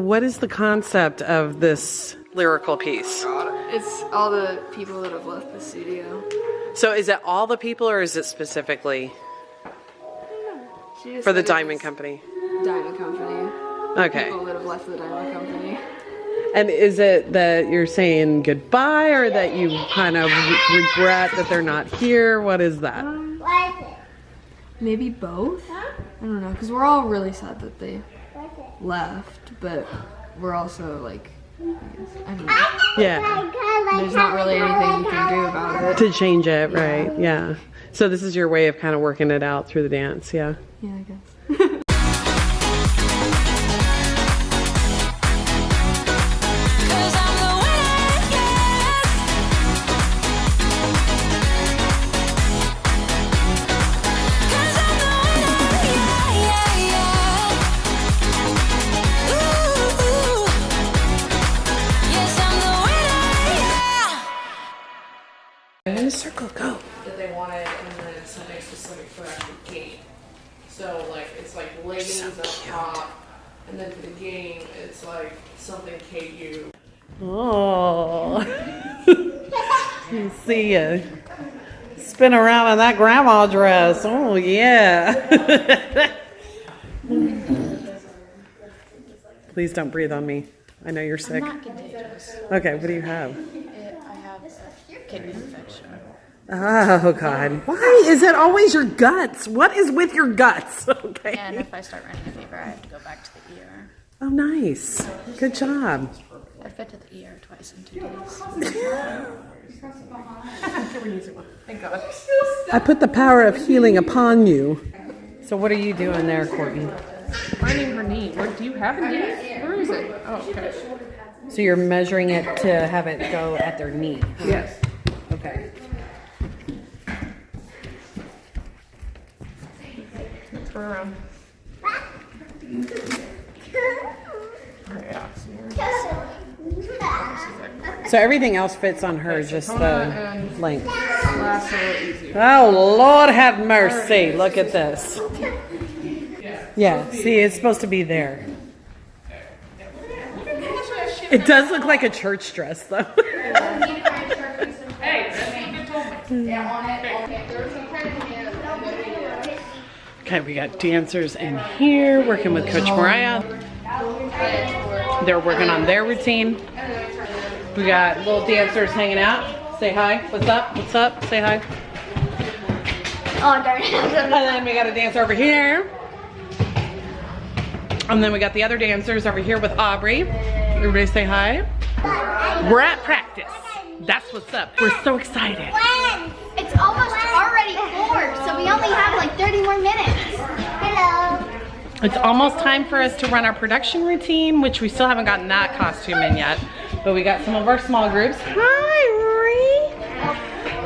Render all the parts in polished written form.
what is the concept of this lyrical piece? It's all the people that have left the studio. So is it all the people, or is it specifically She just for the said it Diamond was Company? Diamond Company. Okay. People that have left the Diamond Company. And is it that you're saying goodbye, or that you kind of regret that they're not here? What is that? Maybe both? I don't know, because we're all really sad that they left, but we're also like, I mean, Yeah. there's not really anything you can do about it. To change it, right? Yeah. So this is your way of kind of working it out through the dance, yeah? Yeah, I guess. In a circle, go. That they wanted, and then something specific for actual game. So like it's like leggings up top, and then for the game it's like something KU. Oh. You see you spin around in that grandma dress. Oh yeah. Please don't breathe on me. I know you're sick. I'm not contagious. Okay, what do you have? I have a kidney infection. Oh God. Why is it always your guts? What is with your guts? Okay. And if I start running a fever, I have to go back to the ER. Oh, nice. Good job. I've been to the ER twice in 2 days. Thank God. I put the power of healing upon you. So what are you doing there, Courtney? Finding her knee. Where do you have a knee? Where is it? Oh, okay. So you're measuring it to have it go at their knee. Yes. Okay. Turn around. Yeah. So everything else fits on her, just the length. Last a little easier. Oh, Lord have mercy. Look at this. Yeah, see, it's supposed to be there. It does look like a church dress, though. Hey, that's what you told me. Okay, we got dancers in here working with Coach Mariah. They're working on their routine. We got little dancers hanging out. Say hi. What's up? What's up? Say hi. Oh, darn it. And then we got a dancer over here. And then we got the other dancers over here with Aubrey. Everybody say hi. We're at practice. That's what's up. We're so excited. It's almost already 4, so we only have like 30 more minutes. Hello. It's almost time for us to run our production routine, which we still haven't gotten that costume in yet. But we got some of our small groups. Hi, Rory.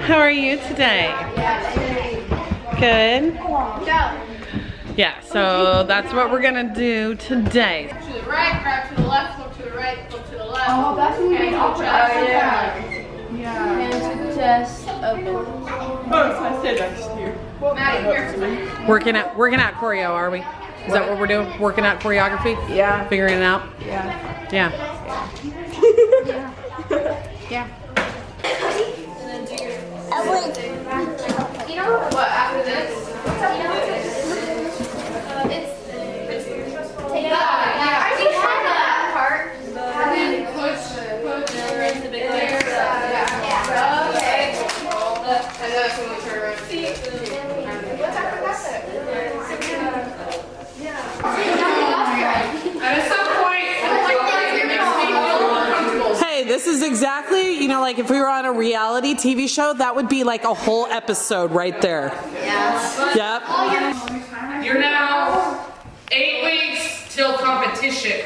How are you today? Good. Yeah, so that's what we're gonna do today. To the right, grab to the left, look to the right, look to the left. Oh, that's what we and talked to about. the Yeah. Yeah. Hands to the chest, open. I said that just here. Maddie, here. Working out choreo, are we? Is that what we're doing? Working out choreography? Yeah. Figuring it out? Yeah. Yeah. Yeah. You know What, after this? take it off. I already had that part. And then push the big layer. Okay. And that's when we turn around. What's after that? And at some point, it makes me feel uncomfortable. Hey, this is exactly, like if we were on a reality TV show, that would be like a whole episode right there. Yeah. Yep. You're now 8 weeks till competition.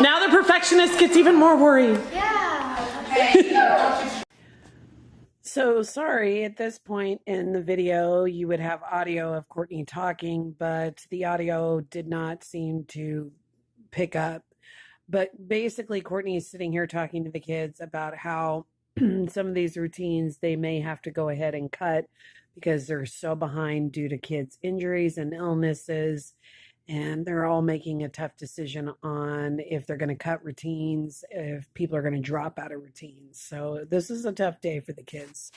Now the perfectionist gets even more worried. Yeah. So sorry, at this point in the video, you would have audio of Courtney talking, but the audio did not seem to pick up. But basically, Courtney is sitting here talking to the kids about how some of these routines they may have to go ahead and cut because they're so behind due to kids' injuries and illnesses. And they're all making a tough decision on if they're going to cut routines, if people are going to drop out of routines. So this is a tough day for the kids.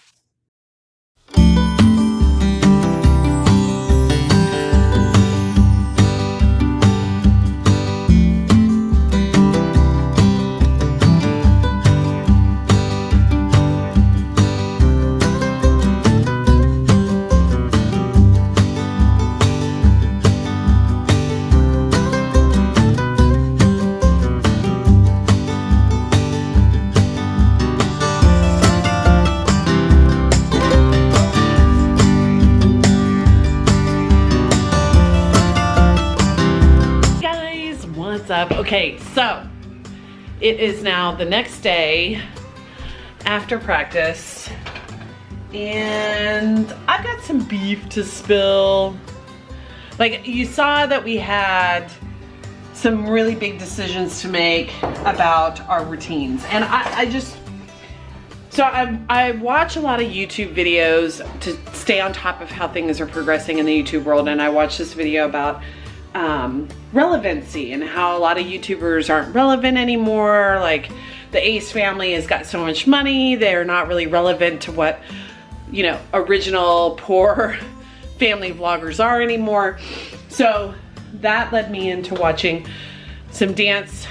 Up. Okay, so it is now the next day after practice, and I've got some beef to spill. Like, you saw that we had some really big decisions to make about our routines, and I watch a lot of YouTube videos to stay on top of how things are progressing in the YouTube world, and I watched this video about relevancy and how a lot of YouTubers aren't relevant anymore. Like, the Ace family has got so much money, they're not really relevant to what, you know, original poor family vloggers are anymore. So that led me into watching some dance,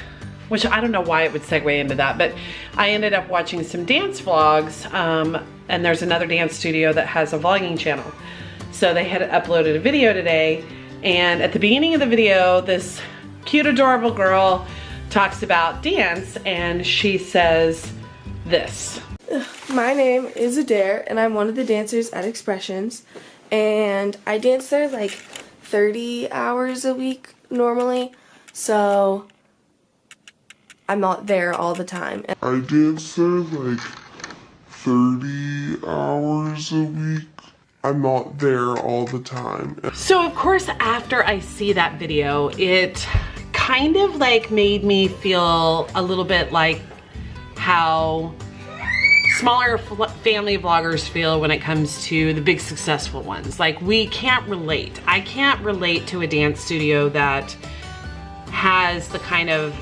which I don't know why it would segue into that, but I ended up watching some dance vlogs, and there's another dance studio that has a vlogging channel. So they had uploaded a video today, and at the beginning of the video, this cute, adorable girl talks about dance, and she says this. My name is Adair, and I'm one of the dancers at Expressions, and I dance there like 30 hours a week normally, so I'm not there all the time. I dance there like 30 hours a week. I'm not there all the time. So of course, after I see that video, it kind of like made me feel a little bit like how smaller family vloggers feel when it comes to the big successful ones. Like, we can't relate. I can't relate to a dance studio that has the kind of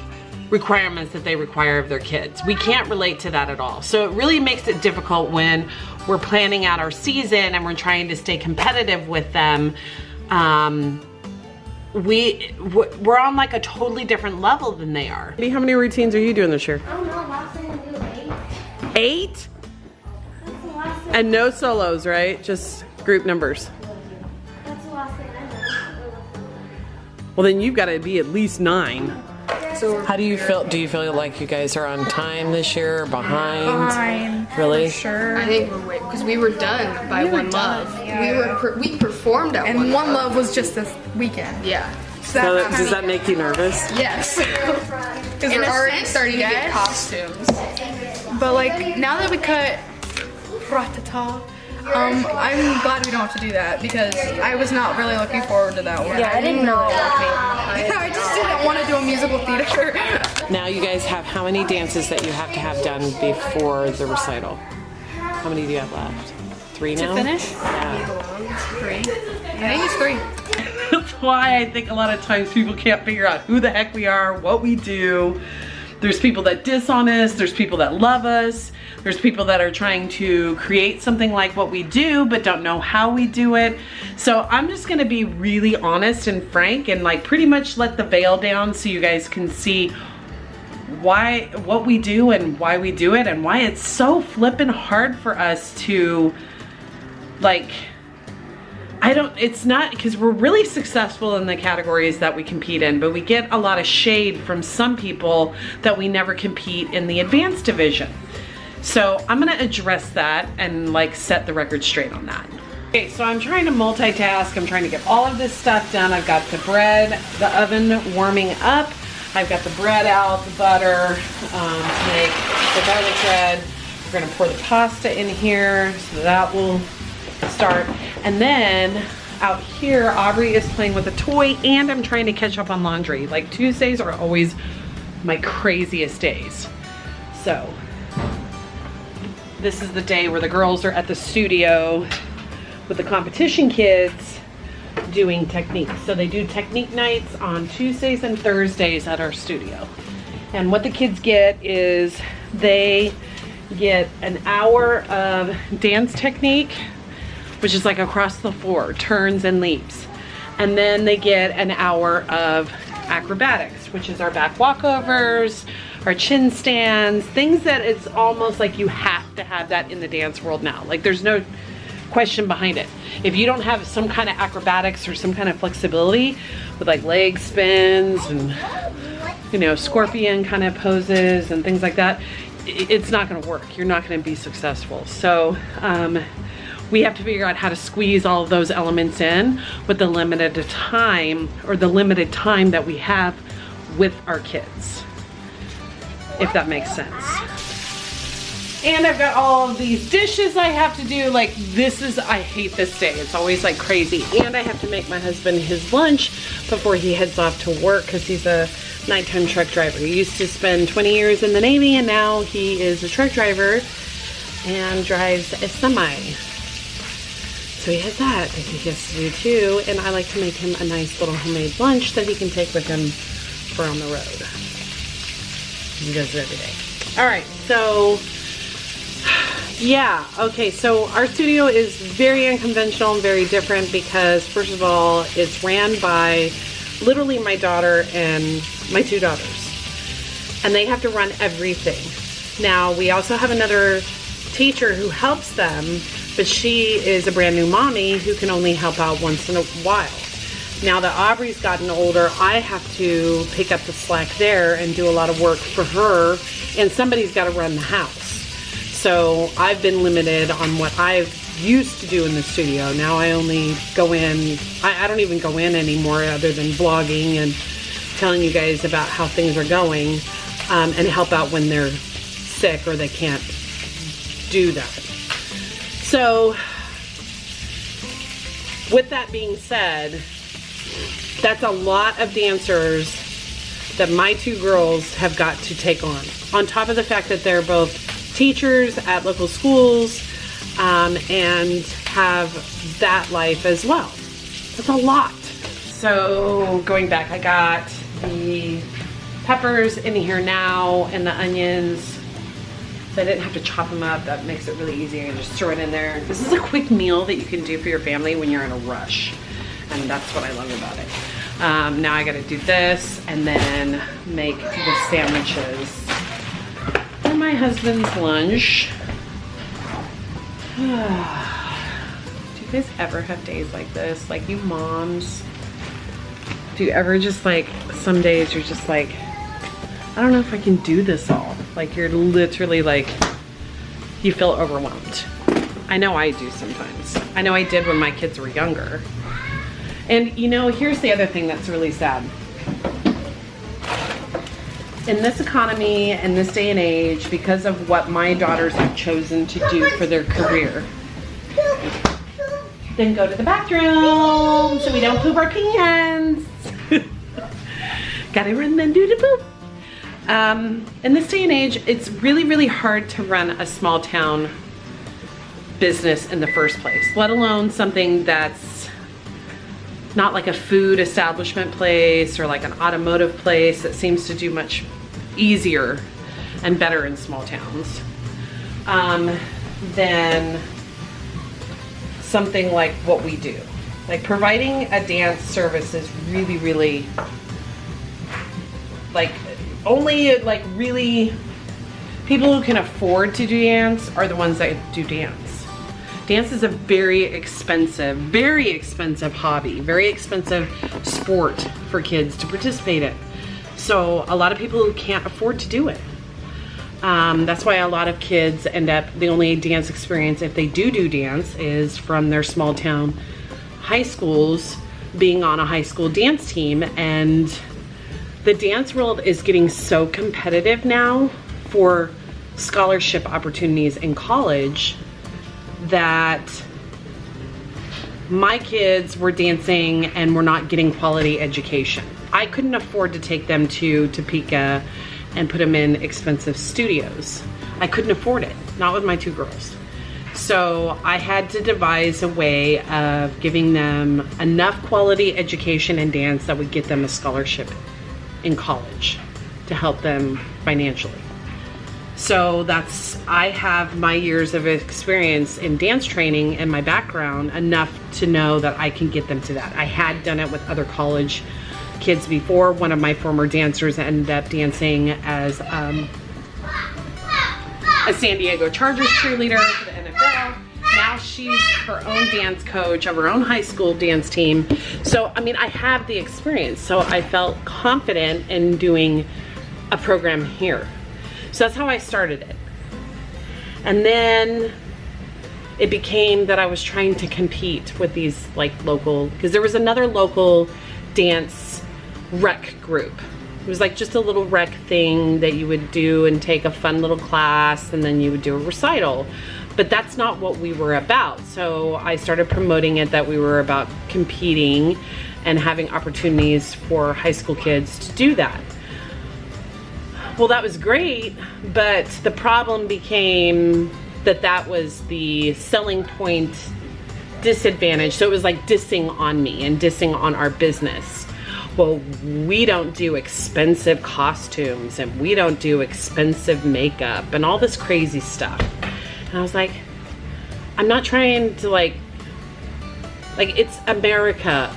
requirements that they require of their kids. We can't relate to that at all. So it really makes it difficult when we're planning out our season and we're trying to stay competitive with them. We're on like a totally different level than they are. How many routines are you doing this year? I don't know, last thing I do 8. 8? That's the last thing. And no solos, right? Just group numbers. That's the last thing I know. Well, then you've got to be at least 9. So How do you feel? Do you feel like you guys are on time this year or behind? Behind. Really? Sure. I think we're waiting because we were done by One Love. Yeah. We performed at And One One Love was just this weekend. Yeah. So So that does that make you nervous? Yes. Because In we're a already sense, starting to yes. get costumes. But like, now that we cut Ratata, I'm glad we don't have to do that, because I was not really looking forward to that one. Yeah, I didn't know it would be. I just didn't want to do a musical theater. Now you guys have how many dances that you have to have done before the recital? How many do you have left? 3 now? To finish? Yeah. 3. I think it's 3. That's why I think a lot of times people can't figure out who the heck we are, what we do. There's people that diss on us, there's people that love us, there's people that are trying to create something like what we do but don't know how we do it. So I'm just gonna be really honest and frank and like pretty much let the veil down so you guys can see what we do and why we do it, and why it's so flippin' hard for us to, like, it's not, because we're really successful in the categories that we compete in, but we get a lot of shade from some people that we never compete in the advanced division. So I'm gonna address that and like set the record straight on that. Okay, so I'm trying to multitask. I'm trying to get all of this stuff done. I've got the bread, the oven warming up. I've got the bread out, the butter to make the garlic bread. We're gonna pour the pasta in here, so that will start. And then out here, Aubrey is playing with a toy, and I'm trying to catch up on laundry. Like, Tuesdays are always my craziest days. So this is the day where the girls are at the studio with the competition kids doing technique. So they do technique nights on Tuesdays and Thursdays at our studio. And what the kids get is they get an hour of dance technique, which is like across the floor, turns and leaps. And then they get an hour of acrobatics, which is our back walkovers, our chin stands, things that it's almost like you have to have that in the dance world now. Like there's no question behind it. If you don't have some kind of acrobatics or some kind of flexibility with like leg spins and, you know, scorpion kind of poses and things like that, it's not gonna work. You're not gonna be successful. So we have to figure out how to squeeze all of those elements in with the limited time, or the limited time that we have with our kids, if that makes sense. And I've got all of these dishes I have to do. Like this is, I hate this day. It's always like crazy. And I have to make my husband his lunch before he heads off to work because he's a nighttime truck driver. He used to spend 20 years in the Navy and now he is a truck driver and drives a semi. So he has that he has to do too. And I like to make him a nice little homemade lunch that he can take with him for on the road. He does it every day. All right, so yeah, okay, so our studio is very unconventional and very different because first of all, it's ran by literally my daughter and my two daughters. And they have to run everything. Now, we also have another teacher who helps them, but she is a brand new mommy who can only help out once in a while. Now that Aubrey's gotten older, I have to pick up the slack there and do a lot of work for her, and somebody's got to run the house. So I've been limited on what I've used to do in the studio. Now I only go in, I don't even go in anymore other than vlogging and telling you guys about how things are going, and help out when they're sick or they can't do that. So with that being said, that's a lot of dancers that my two girls have got to take on top of the fact that they're both teachers at local schools, and have that life as well. That's a lot. So going back, I got the peppers in here now and the onions. So I didn't have to chop them up. That makes it really easy. I just throw it in there. This is a quick meal that you can do for your family when you're in a rush. And that's what I love about it. Now I gotta do this and then make the sandwiches for my husband's lunch. Do you guys ever have days like this? Like you moms, do you ever just like, some days you're just like, I don't know if I can do this all. Like you're literally like, you feel overwhelmed. I know I do sometimes. I know I did when my kids were younger. And you know, here's the other thing that's really sad. In this economy, in this day and age, because of what my daughters have chosen to do for their career, then go to the bathroom so we don't poop our pants. Gotta run then do the poop. In this day and age, it's really, really hard to run a small town business in the first place, let alone something that's not like a food establishment place or like an automotive place that seems to do much easier and better in small towns than something like what we do. Like providing a dance service is really, really like only like really people who can afford to do dance are the ones that do dance. Dance is a very expensive hobby, very expensive sport for kids to participate in. So a lot of people who can't afford to do it. That's why a lot of kids end up, the only dance experience, if they do dance, is from their small town high schools, being on a high school dance team. And the dance world is getting so competitive now for scholarship opportunities in college that my kids were dancing and were not getting quality education. I couldn't afford to take them to Topeka and put them in expensive studios. I couldn't afford it, not with my two girls. So I had to devise a way of giving them enough quality education in dance that would get them a scholarship in college to help them financially. So I have my years of experience in dance training and my background enough to know that I can get them to that. I had done it with other college kids before. One of my former dancers ended up dancing as a San Diego Chargers cheerleader for the NFL. Now she's her own dance coach of her own high school dance team. So, I mean, I have the experience. So I felt confident in doing a program here. So that's how I started it. And then it became that I was trying to compete with these like local, because there was another local dance rec group. It was like just a little rec thing that you would do and take a fun little class and then you would do a recital. But that's not what we were about. So I started promoting it that we were about competing and having opportunities for high school kids to do that. Well, that was great, but the problem became that that was the selling point disadvantage. So it was like dissing on me and dissing on our business. Well, we don't do expensive costumes and we don't do expensive makeup and all this crazy stuff. And I was like, I'm not trying to like it's America.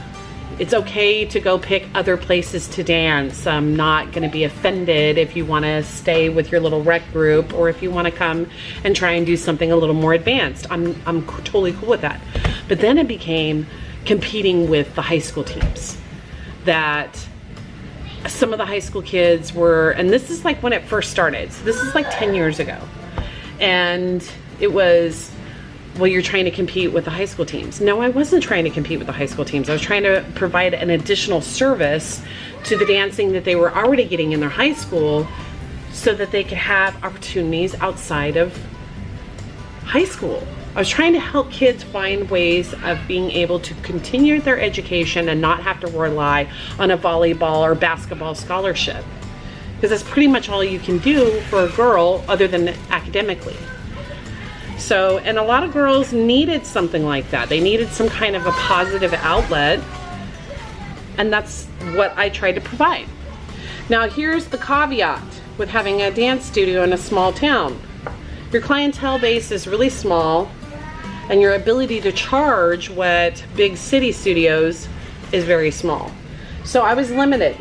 It's okay to go pick other places to dance. I'm not gonna be offended if you wanna stay with your little rec group or if you wanna come and try and do something a little more advanced. I'm totally cool with that. But then it became competing with the high school teams. That some of the high school kids were, and this is like when it first started. So this is like 10 years ago. And it was, well, you're trying to compete with the high school teams. No, I wasn't trying to compete with the high school teams. I was trying to provide an additional service to the dancing that they were already getting in their high school so that they could have opportunities outside of high school. I was trying to help kids find ways of being able to continue their education and not have to rely on a volleyball or basketball scholarship. Because that's pretty much all you can do for a girl other than academically. So, and a lot of girls needed something like that. They needed some kind of a positive outlet, and that's what I tried to provide. Now here's the caveat with having a dance studio in a small town. Your clientele base is really small, and your ability to charge what big city studios is very small. So I was limited.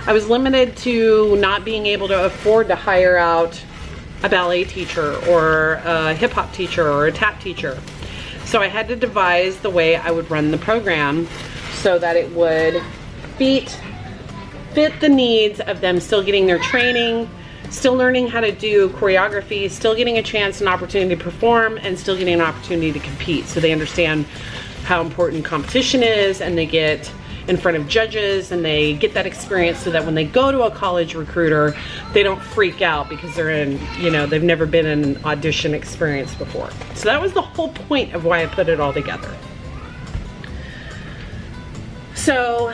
I was limited to not being able to afford to hire out a ballet teacher or a hip hop teacher or a tap teacher. So I had to devise the way I would run the program so that it would fit the needs of them still getting their training, still learning how to do choreography, still getting a chance and opportunity to perform, and still getting an opportunity to compete. So they understand how important competition is, and they get in front of judges and they get that experience so that when they go to a college recruiter, they don't freak out because they're in, you know, they've never been in an audition experience before. So that was the whole point of why I put it all together. So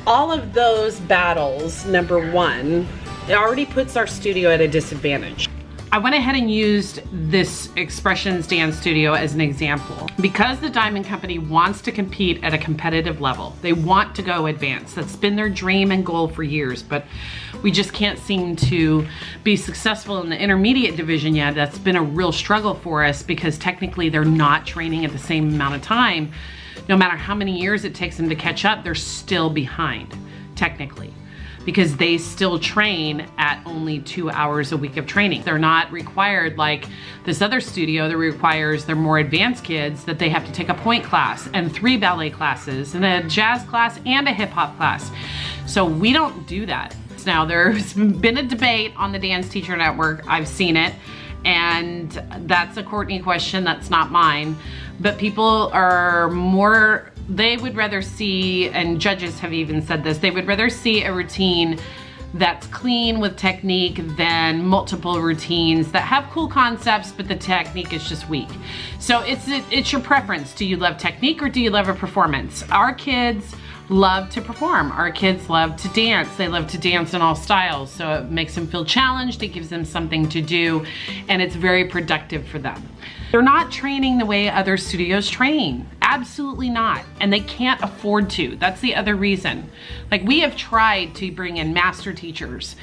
all of those battles, number one, it already puts our studio at a disadvantage. I went ahead and used this Expressions Dance Studio as an example. Because the Diamond Company wants to compete at a competitive level, they want to go advanced. That's been their dream and goal for years, but we just can't seem to be successful in the intermediate division yet. That's been a real struggle for us because technically they're not training at the same amount of time. No matter how many years it takes them to catch up, they're still behind, technically, because they still train at only 2 hours a week of training. They're not required like this other studio that requires their more advanced kids that they have to take a point class and 3 ballet classes and a jazz class and a hip hop class. So we don't do that. Now there's been a debate on the Dance Teacher Network. I've seen it, and that's a Courtney question, that's not mine. But people are more, they would rather see, and judges have even said this, they would rather see a routine that's clean with technique than multiple routines that have cool concepts, but the technique is just weak. So it's your preference. Do you love technique or do you love a performance? Our kids love to perform. Our kids love to dance. They love to dance in all styles. So it makes them feel challenged. It gives them something to do, and it's very productive for them. They're not training the way other studios train. Absolutely not. And they can't afford to. That's the other reason. Like, we have tried to bring in master teachers.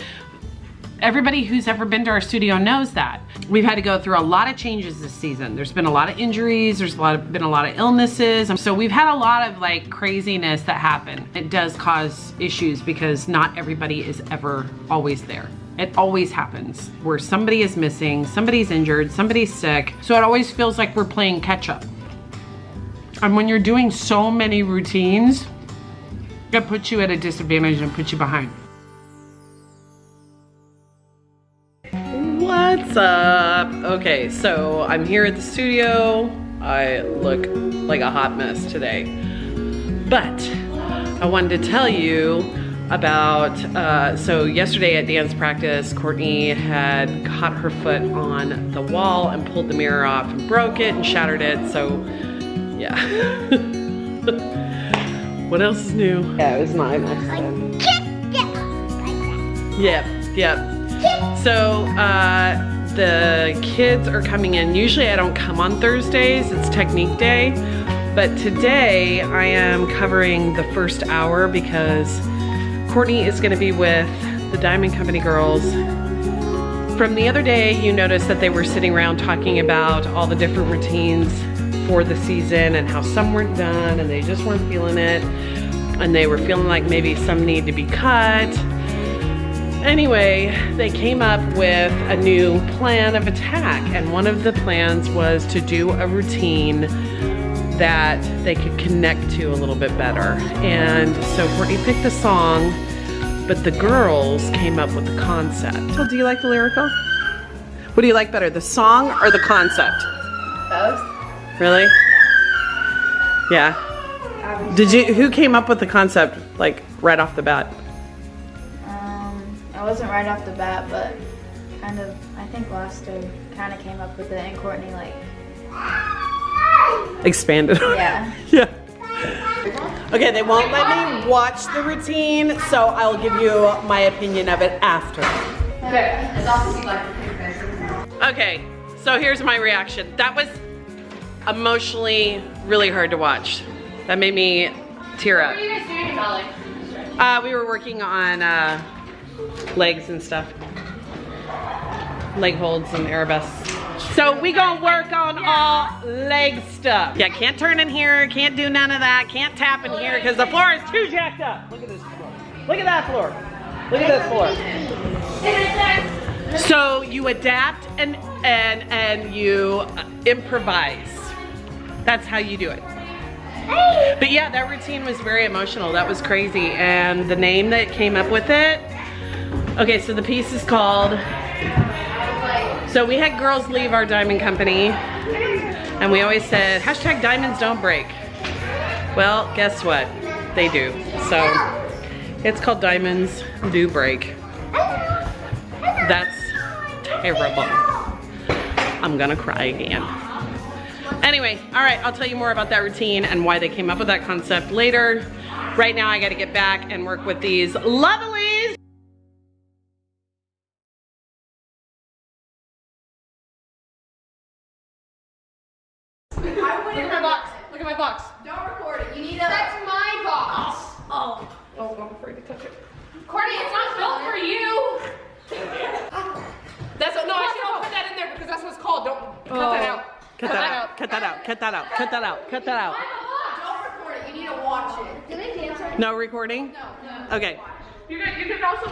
Everybody who's ever been to our studio knows that. We've had to go through a lot of changes this season. There's been a lot of injuries, there's been a lot of illnesses. So we've had a lot of like craziness that happen. It does cause issues because not everybody is ever always there. It always happens where somebody is missing, somebody's injured, somebody's sick. So it always feels like we're playing catch up. And when you're doing so many routines, it puts you at a disadvantage and puts you behind. What's up? Okay, so I'm here at the studio. I look like a hot mess today. But I wanted to tell you about, so yesterday at dance practice, Courtney had caught her foot on the wall and pulled the mirror off and broke it and shattered it, so yeah. What else is new? Yeah, it was not an accident. Yep. So the kids are coming in. Usually I don't come on Thursdays, it's technique day, but today I am covering the first hour because Courtney is gonna be with the Diamond Company girls. From the other day, you noticed that they were sitting around talking about all the different routines for the season and how some weren't done and they just weren't feeling it. And they were feeling like maybe some need to be cut. Anyway, they came up with a new plan of attack, and one of the plans was to do a routine that they could connect to a little bit better. And so Courtney picked a song, but the girls came up with the concept. Well, do you like the lyrical? What do you like better, the song or the concept? Both. Really? Yeah. Who came up with the concept, like, right off the bat? I wasn't right off the bat, but kind of, I think Lester kind of came up with it, and Courtney like expanded. Yeah. Yeah. Okay, they won't let me watch the routine, so I'll give you my opinion of it after. Okay. Okay, so here's my reaction. That was emotionally really hard to watch. That made me tear up. What are you guys doing, Dolly? We were working on legs and stuff. Leg holds and arabesk. So we gonna work on all leg stuff. Yeah, can't turn in here, can't do none of that, can't tap in here because the floor is too jacked up. Look at this floor. Look at that floor. Look at this floor. So you adapt and you improvise. That's how you do it. But yeah, that routine was very emotional. That was crazy. And the name that came up with it, okay, so the piece is called, so we had girls leave our diamond company and we always said, hashtag diamonds don't break. Well, guess what? They do. So it's called Diamonds Do Break. That's terrible. I'm gonna cry again. Anyway, all right, I'll tell you more about that routine and why they came up with that concept later. Right now I gotta get back and work with these lovelies. Look at my box. Look at my box. Don't record it. You need a. That's my box. Oh. Oh, I'm afraid to touch it. Courtney, it's not built for you. That's no. I should put that in there because that's what it's called. Don't cut that out. Cut that out, cut that out, cut that out, cut that out, cut that out. Don't record it. You need to watch it. Do they dance right? No recording? No. Okay. You can also.